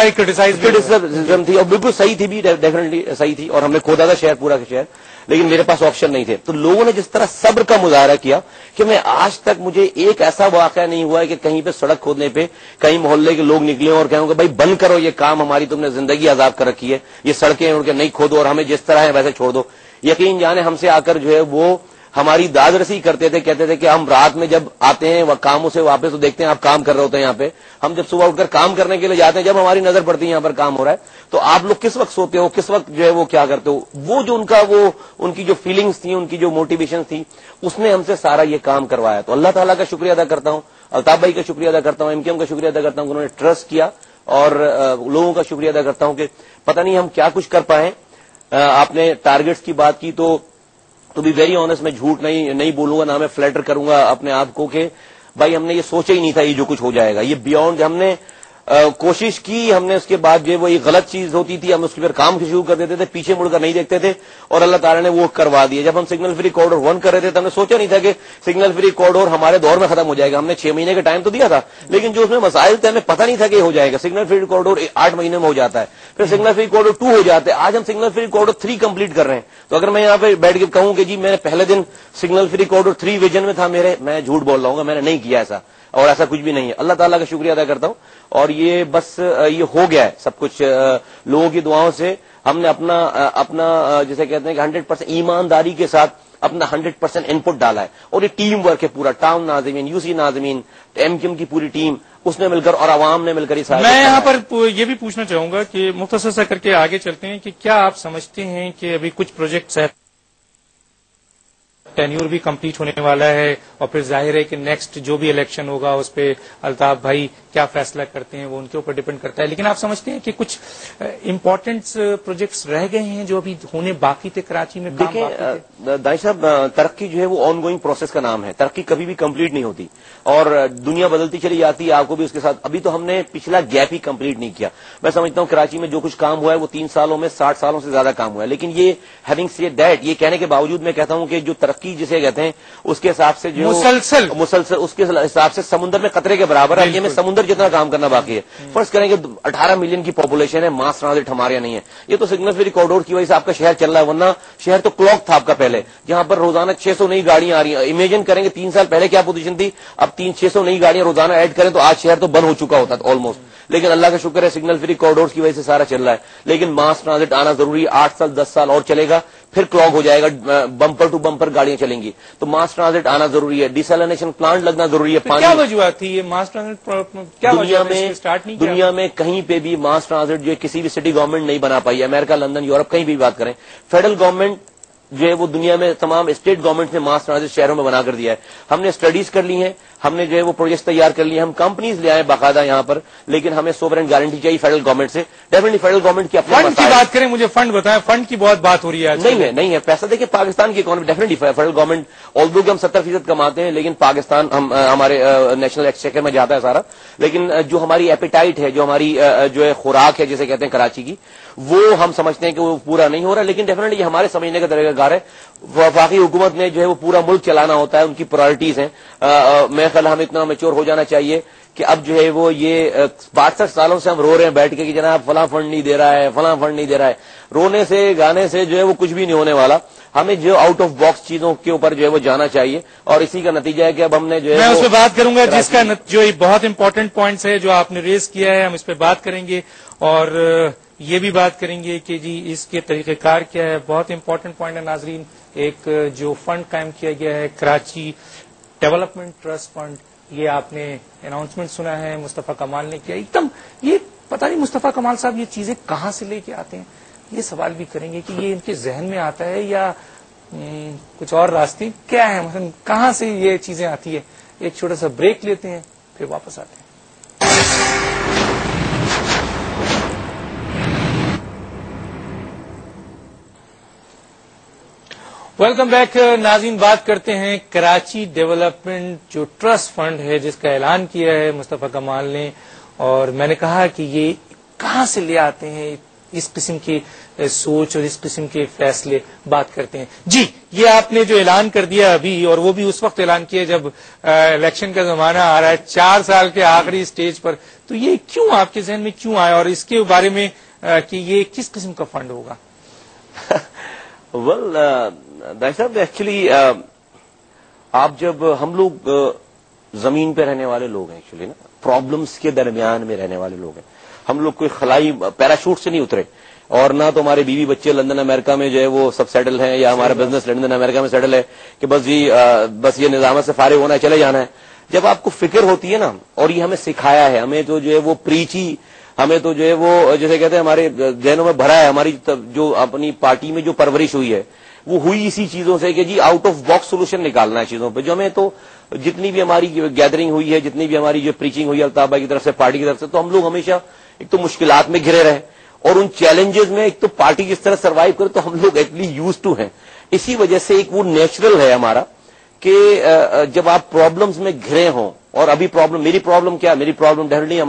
Criticism تھی اور بالکل صحیح تھی بھی, ڈیفینیٹلی صحیح تھی, اور ہم نے کھودا تھا شہر پورا کا شہر, لیکن میرے پاس آپشن نہیں تھے. تو لوگوں نے جس طرح صبر کا مظاہرہ کیا کہ میں آج تک مجھے ایک ایسا واقعہ نہیں ہوا ہے کہ کہیں پہ سڑک کھودنے پہ کہیں محلے کے لوگ نکلے اور کہیں کہ بھائی بند کرو یہ کام, ہماری تم نے زندگی عذاب کر رکھی ہے, یہ سڑکیں اڑ کے نہیں کھودو اور ہمیں جس طرح ہے ویسے چھوڑ دو. یقین جانے ہم سے آ کر جو ہے وہ ہماری داد رسی کرتے تھے, کہتے تھے کہ ہم رات میں جب آتے ہیں وہ کاموں سے واپس تو دیکھتے ہیں آپ کام کر رہے ہوتے ہیں یہاں پہ, ہم جب صبح اٹھ کر کام کرنے کے لیے جاتے ہیں جب ہماری نظر پڑتی ہے یہاں پر کام ہو رہا ہے تو آپ لوگ کس وقت سوتے ہو, کس وقت جو ہے وہ کیا کرتے ہو. وہ جو ان کی جو فیلنگز تھیں, ان کی جو موٹیویشن تھی, اس نے ہم سے سارا یہ کام کروایا. تو اللہ تعالیٰ کا شکریہ ادا کرتا ہوں, الطاف بھائی کا شکریہ ادا کرتا ہوں, MKM کا شکریہ ادا کرتا ہوں کہ انہوں نے ٹرسٹ کیا, اور لوگوں کا شکریہ ادا کرتا ہوں کہ پتہ نہیں ہم کیا کچھ کر پائے. آپ نے ٹارگیٹس کی بات کی تو بھی ویری آنےسٹ میں جھوٹ نہیں بولوں گا, نہ میں فلیٹر کروں گا اپنے آپ کو کہ بھائی ہم نے یہ سوچا ہی نہیں تھا یہ جو کچھ ہو جائے گا. یہ بیونڈ ہم نے کوشش کی, ہم نے اس کے بعد جو وہ ایک غلط چیز ہوتی تھی ہم اس کے پھر کام شروع کر دیتے تھے, پیچھے مڑ کر نہیں دیکھتے تھے, اور اللہ تعالیٰ نے وہ کروا دیا. جب ہم سگنل فری کوریڈور 1 کر رہے تھے تو ہم نے سوچا نہیں تھا کہ سگنل فری کوریڈور ہمارے دور میں ختم ہو جائے گا. ہم نے 6 مہینے کا ٹائم تو دیا تھا, لیکن جو اس میں مسائل تھے ہمیں پتہ نہیں تھا کہ یہ ہو جائے گا. سگنل فری کوریڈور 8 مہینے میں ہو جاتا ہے, پھر سگنل فری کوریڈور 2 ہو جاتا ہے, آج ہم سگنل فری کوریڈور 3 کمپلیٹ کر رہے ہیں. تو اگر میں یہاں پہ بیٹھ کے کہوں کہ جی میں نے پہلے دن سگنل فری کوریڈور 3 ویژن میں تھا میرے, میں جھوٹ بول رہا ہوں گا, میں نے نہیں کیا ایسا, اور ایسا کچھ بھی نہیں ہے. اللہ تعالیٰ کا شکریہ ادا کرتا ہوں, اور یہ بس یہ ہو گیا ہے سب کچھ لوگوں کی دعاؤں سے. ہم نے اپنا جسے کہتے ہیں کہ 100% ایمانداری کے ساتھ اپنا 100% انپٹ ڈالا ہے, اور یہ ٹیم ورک ہے پورا. ٹاؤن ناظمین, UC ناظمین, MKM کی پوری ٹیم, اس نے مل کر اور عوام نے مل کر یہ سارا. میں یہاں پر یہ بھی پوچھنا چاہوں گا کہ مختصر سا کر کے آگے چلتے ہیں کہ کیا آپ سمجھتے ہیں کہ ابھی کچھ پروجیکٹس ہیں, ٹینیور بھی کمپلیٹ ہونے والا ہے, اور پھر ظاہر ہے کہ نیکسٹ جو بھی الیکشن ہوگا اس پہ الطاف بھائی کیا فیصلہ کرتے ہیں وہ ان کے اوپر ڈیپینڈ کرتا ہے, لیکن آپ سمجھتے ہیں کہ کچھ امپورٹنٹ پروجیکٹس رہ گئے ہیں جو ابھی ہونے باقی تھے کراچی میں؟ دیکھیں دانش صاحب, ترقی جو ہے وہ آن گوئنگ پروسیس کا نام ہے, ترقی کبھی بھی کمپلیٹ نہیں ہوتی, اور دنیا بدلتی چلی جاتی ہے, آپ کو بھی اس کے ساتھ. ابھی تو ہم نے پچھلا گیپ ہی کمپلیٹ نہیں کیا. میں سمجھتا ہوں کراچی میں جو کچھ کام ہوا ہے وہ 3 سالوں میں 60 سالوں سے زیادہ کام ہوا ہے, لیکن یہ ہیونگ سیڈ دیٹ, یہ کہنے کے باوجود میں کہتا ہوں کہ جو ترقی جسے کہتے ہیں اس کے حساب سے جو مسلسل اس کے حساب سے سمندر میں قطرے کے برابر ہے. یہ میں سمندر جتنا کام کرنا باقی ہے. فرض کریں کہ 18 ملین کی پاپولیشن ہے, ماس ٹرانزٹ ہمارے یہاں نہیں ہے. یہ تو سگنل فری کوریڈور کی وجہ سے آپ کا شہر چل رہا ہے, ورنہ شہر تو کلاک تھا آپ کا پہلے, جہاں پر روزانہ 600 نئی گاڑیاں آ رہی ہیں. امیجن کریں کہ 3 سال پہلے کیا پوزیشن تھی, اب 600 نئی گاڑیاں روزانہ ایڈ کریں تو آج شہر تو بند ہو چکا ہوتا ہے آلموسٹ. لیکن اللہ کا شکر ہے سگنل فری کوریڈور کی وجہ سے سارا چل رہا ہے. لیکن ماس ٹرانزٹ آنا ضروری ہے, 8 سال 10 سال اور چلے گا, پھر کلاک ہو جائے گا, بمپر ٹو بمپر گاڑیاں چلیں گی. تو ماس ٹرانزٹ آنا ضروری ہے, ڈیسیلینیشن پلانٹ لگنا ضروری ہے. کیا وجوہات تھی یہ ماس ٹرانزٹ کیا دنیا میں کہیں پہ بھی ماس ٹرانزٹ جو ہے کسی بھی سٹی گورنمنٹ نہیں بنا پائی ہے. امریکہ, لندن, یورپ, کہیں بھی بات کریں, فیڈرل گورنمنٹ جو ہے وہ دنیا میں تمام اسٹیٹ گورنمنٹ نے ماس ٹرانزٹ شہروں میں بنا کر دیا ہے. ہم نے اسٹڈیز کر لی ہیں, ہم نے جو ہے وہ پروجیکٹ تیار کر لیے, ہم کمپنیز لے آئے باقاعدہ یہاں پر, لیکن ہمیں سوورن گارنٹی چاہیے فیڈرل گورنمنٹ سے. ڈیفینیٹلی فیڈرل گورنمنٹ کی فنڈ کی بات کریں, مجھے فنڈ بتائیں, فنڈ کی بہت بات ہو رہی ہے. نہیں ہے پیسہ. دیکھیں پاکستان کی اکانومی ڈیفینیٹلی فیڈرل گورنمنٹ آلدو کہ ہم 70% کماتے ہیں, لیکن پاکستان ہمارے نیشنل ایکسچیکر میں جاتا ہے سارا. لیکن جو ہماری ایپیٹائٹ ہے, جو ہماری جو ہے خوراک ہے جسے کہتے ہیں کراچی کی, وہ ہم سمجھتے ہیں کہ وہ پورا نہیں ہو رہا. لیکن ڈیفینیٹلی یہ ہمارے سمجھنے کا طریقہ کار ہے. وفاقی حکومت نے جو ہے وہ پورا ملک چلانا ہوتا ہے, ان کی پرائرٹیز ہیں. میرے خیال ہمیں اتنا میچور ہو جانا چاہیے کہ اب جو ہے وہ یہ 62 سالوں سے ہم رو رہے ہیں بیٹھ کے کہ جناب فلاں فنڈ نہیں دے رہا ہے, فلاں فنڈ نہیں دے رہا ہے. رونے سے گانے سے جو ہے وہ کچھ بھی نہیں ہونے والا. ہمیں جو آؤٹ آف باکس چیزوں کے اوپر جو ہے وہ جانا چاہیے, اور اسی کا نتیجہ ہے کہ اب ہم نے جو ہے میں اس پہ بات کروں گا, جس کا جو بہت امپورٹنٹ پوائنٹس ہے جو آپ نے ریز کیا ہے, ہم اس پہ بات کریں گے, اور یہ بھی بات کریں گے کہ جی اس کے طریقہ کار کیا ہے. بہت امپورٹنٹ پوائنٹ ہے ناظرین, ایک جو فنڈ قائم کیا گیا ہے کراچی ڈیولپمنٹ ٹرسٹ فنڈ, یہ آپ نے اناؤنسمنٹ سنا ہے مصطفیٰ کمال نے کیا. ایک دم یہ پتہ نہیں مصطفیٰ کمال صاحب یہ چیزیں کہاں سے لے کے آتے ہیں, یہ سوال بھی کریں گے کہ یہ ان کے ذہن میں آتا ہے یا کچھ اور راستے کیا ہے, مثلا کہاں سے یہ چیزیں آتی ہے. ایک چھوٹا سا بریک لیتے ہیں, پھر واپس آتے ہیں. ویلکم بیک ناظرین. بات کرتے ہیں کراچی ڈیولپمنٹ جو ٹرسٹ فنڈ ہے جس کا اعلان کیا ہے مصطفیٰ کمال نے, اور میں نے کہا کہ یہ کہاں سے لے آتے ہیں, اس قسم کی سوچ اور اس قسم کے فیصلے بات کرتے ہیں. جی یہ آپ نے جو اعلان کر دیا ابھی، اور وہ بھی اس وقت اعلان کیا جب الیکشن کا زمانہ آ رہا ہے، 4 سال کے آخری سٹیج پر، تو یہ کیوں آپ کے ذہن میں کیوں آیا، اور اس کے بارے میں کہ یہ کس قسم کا فنڈ ہوگا؟ ویل دائی صاحب ایکچولی آپ جب ہم لوگ زمین پہ رہنے والے لوگ ہیں، ایکچولی نا پرابلمس کے درمیان میں رہنے والے لوگ ہیں. ہم لوگ کوئی خلائی پیراشوٹ سے نہیں اترے، اور نہ تو ہمارے بیوی بچے لندن امریکہ میں جو ہے وہ سب سیٹل ہیں، یا ہمارا بزنس لندن امریکہ میں سیٹل ہے کہ بس جی بس یہ نظام سے فارغ ہونا ہے، چلے جانا ہے. جب آپ کو فکر ہوتی ہے نا، اور یہ ہمیں سکھایا ہے، ہمیں تو جو ہے وہ پریچی، ہمیں تو جو ہے وہ جیسے کہتے ہیں ہمارے ذہنوں میں بھرا ہے، ہماری جو اپنی پارٹی میں جو پرورش ہوئی ہے وہ ہوئی اسی چیزوں سے کہ جی آؤٹ آف باکس سولوشن نکالنا ہے چیزوں پہ. جو ہمیں تو جتنی بھی ہماری گیدرنگ ہوئی ہے، جتنی بھی ہماری جو پریچنگ ہوئی ہے الطاف بھائی کی طرف سے، پارٹی کی طرف سے، تو ہم لوگ ہمیشہ ایک تو مشکلات میں گھرے رہے، اور ان چیلنجز میں ایک تو پارٹی کس طرح سروائیو کرے، تو ہم لوگ ایکچولی یوز ٹو ہیں. اسی وجہ سے ایک وہ نیچرل ہے ہمارا کہ جب آپ پرابلمز میں گھرے ہوں، اور ابھی پرابلم، میری پرابلم کیا، میری پرابلم ڈیفینیٹلی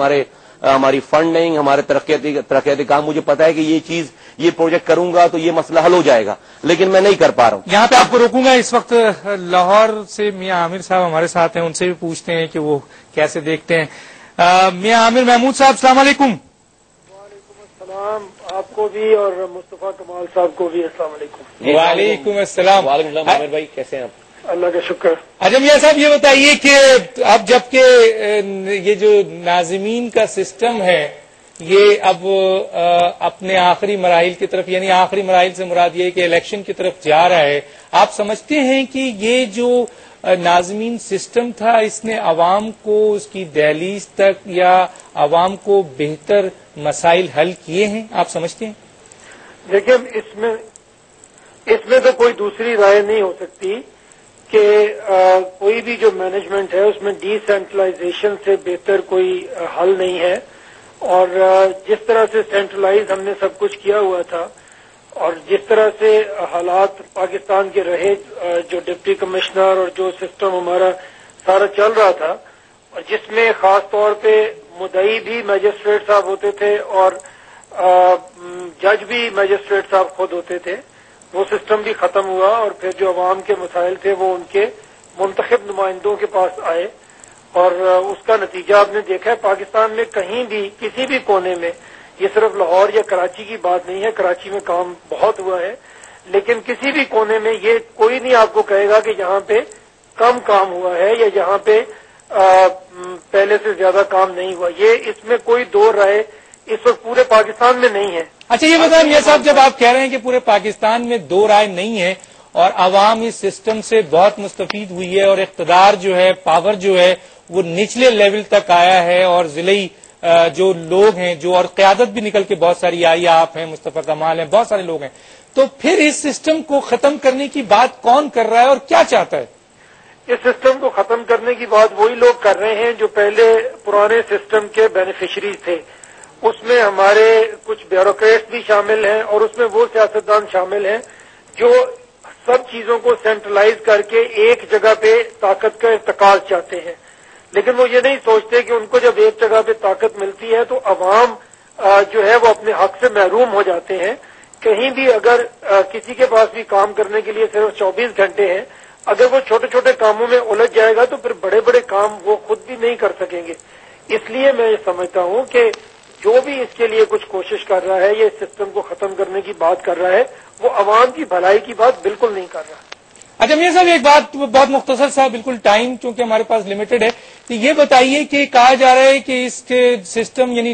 ہماری فنڈنگ، ہمارے ترقیاتی کام. مجھے پتا ہے کہ یہ چیز، یہ پروجیکٹ کروں گا تو یہ مسئلہ حل ہو جائے گا، لیکن میں نہیں کر پا رہا ہوں. یہاں پہ آپ کو روکوں گا. اس وقت لاہور سے میاں عامر صاحب ہمارے ساتھ ہیں، ان سے بھی پوچھتے ہیں کہ وہ کیسے دیکھتے ہیں. میاں عامر محمود صاحب السلام علیکم. وعلیکم السلام، آپ کو بھی اور مصطفیٰ کمال صاحب کو بھی السلام علیکم. وعلیکم السلام. وعلیکم السلام عامر بھائی، کیسے ہیں آپ؟ اللہ کا شکر. اچھا میاں صاحب یہ بتائیے کہ اب جبکہ یہ جو ناظمین کا سسٹم ہے یہ اب اپنے آخری مراحل کی طرف، یعنی آخری مراحل سے مراد یہ کہ الیکشن کی طرف جا رہا ہے، آپ سمجھتے ہیں کہ یہ جو ناظمین سسٹم تھا اس نے عوام کو اس کی دہلیز تک یا عوام کو بہتر مسائل حل کیے ہیں؟ آپ سمجھتے ہیں؟ دیکھیں اس میں تو کوئی دوسری رائے نہیں ہو سکتی کہ کوئی بھی جو مینجمنٹ ہے اس میں ڈی سینٹرلائزیشن سے بہتر کوئی حل نہیں ہے. اور جس طرح سے سینٹرلائز ہم نے سب کچھ کیا ہوا تھا، اور جس طرح سے حالات پاکستان کے رہے، جو ڈپٹی کمشنر اور جو سسٹم ہمارا سارا چل رہا تھا، اور جس میں خاص طور پہ مدعی بھی میجسٹریٹ صاحب ہوتے تھے اور جج بھی میجسٹریٹ صاحب خود ہوتے تھے، وہ سسٹم بھی ختم ہوا. اور پھر جو عوام کے مسائل تھے وہ ان کے منتخب نمائندوں کے پاس آئے، اور اس کا نتیجہ آپ نے دیکھا ہے. پاکستان میں کہیں بھی کسی بھی کونے میں، یہ صرف لاہور یا کراچی کی بات نہیں ہے، کراچی میں کام بہت ہوا ہے، لیکن کسی بھی کونے میں یہ کوئی نہیں آپ کو کہے گا کہ یہاں پہ کم کام ہوا ہے یا یہاں پہ پہلے سے زیادہ کام نہیں ہوا. یہ اس میں کوئی دو رائے اس وقت پورے پاکستان میں نہیں ہے. اچھا یہ بتائیں میاں صاحب، جب آپ کہہ رہے ہیں کہ پورے پاکستان میں دو رائے نہیں ہے اور عوام اس سسٹم سے بہت مستفید ہوئی ہے، اور اقتدار جو ہے، پاور جو ہے وہ نچلے لیول تک آیا ہے، اور ضلعی جو لوگ ہیں جو، اور قیادت بھی نکل کے بہت ساری آئی، آپ ہیں، مصطفیٰ کمال ہیں، بہت سارے لوگ ہیں، تو پھر اس سسٹم کو ختم کرنے کی بات کون کر رہا ہے اور کیا چاہتا ہے؟ اس سسٹم کو ختم کرنے کی بات وہی لوگ کر رہے ہیں جو پہلے پرانے سسٹم کے بینیفیشریز تھے. اس میں ہمارے کچھ بیوروکریٹس بھی شامل ہیں، اور اس میں وہ سیاستدان شامل ہیں جو سب چیزوں کو سینٹرلائز کر کے ایک جگہ پہ طاقت کا ارتکاز چاہتے ہیں. لیکن وہ یہ نہیں سوچتے کہ ان کو جب ایک جگہ پہ طاقت ملتی ہے تو عوام جو ہے وہ اپنے حق سے محروم ہو جاتے ہیں. کہیں بھی اگر کسی کے پاس بھی کام کرنے کے لیے صرف 24 گھنٹے ہیں، اگر وہ چھوٹے چھوٹے کاموں میں الجھ جائے گا تو پھر بڑے بڑے کام وہ خود بھی نہیں کر سکیں گے. اس لیے میں یہ سمجھتا ہوں کہ جو بھی اس کے لیے کچھ کوشش کر رہا ہے یا اس سسٹم کو ختم کرنے کی بات کر رہا ہے، وہ عوام کی بھلائی کی بات بالکل نہیں کر رہا. اچھا میاں صاحب ایک بات بہت مختصر سا، بالکل ٹائم چونکہ ہمارے پاس لمیٹڈ ہے، کہ یہ بتائیے کہ کہا جا رہا ہے کہ اس کے سسٹم یعنی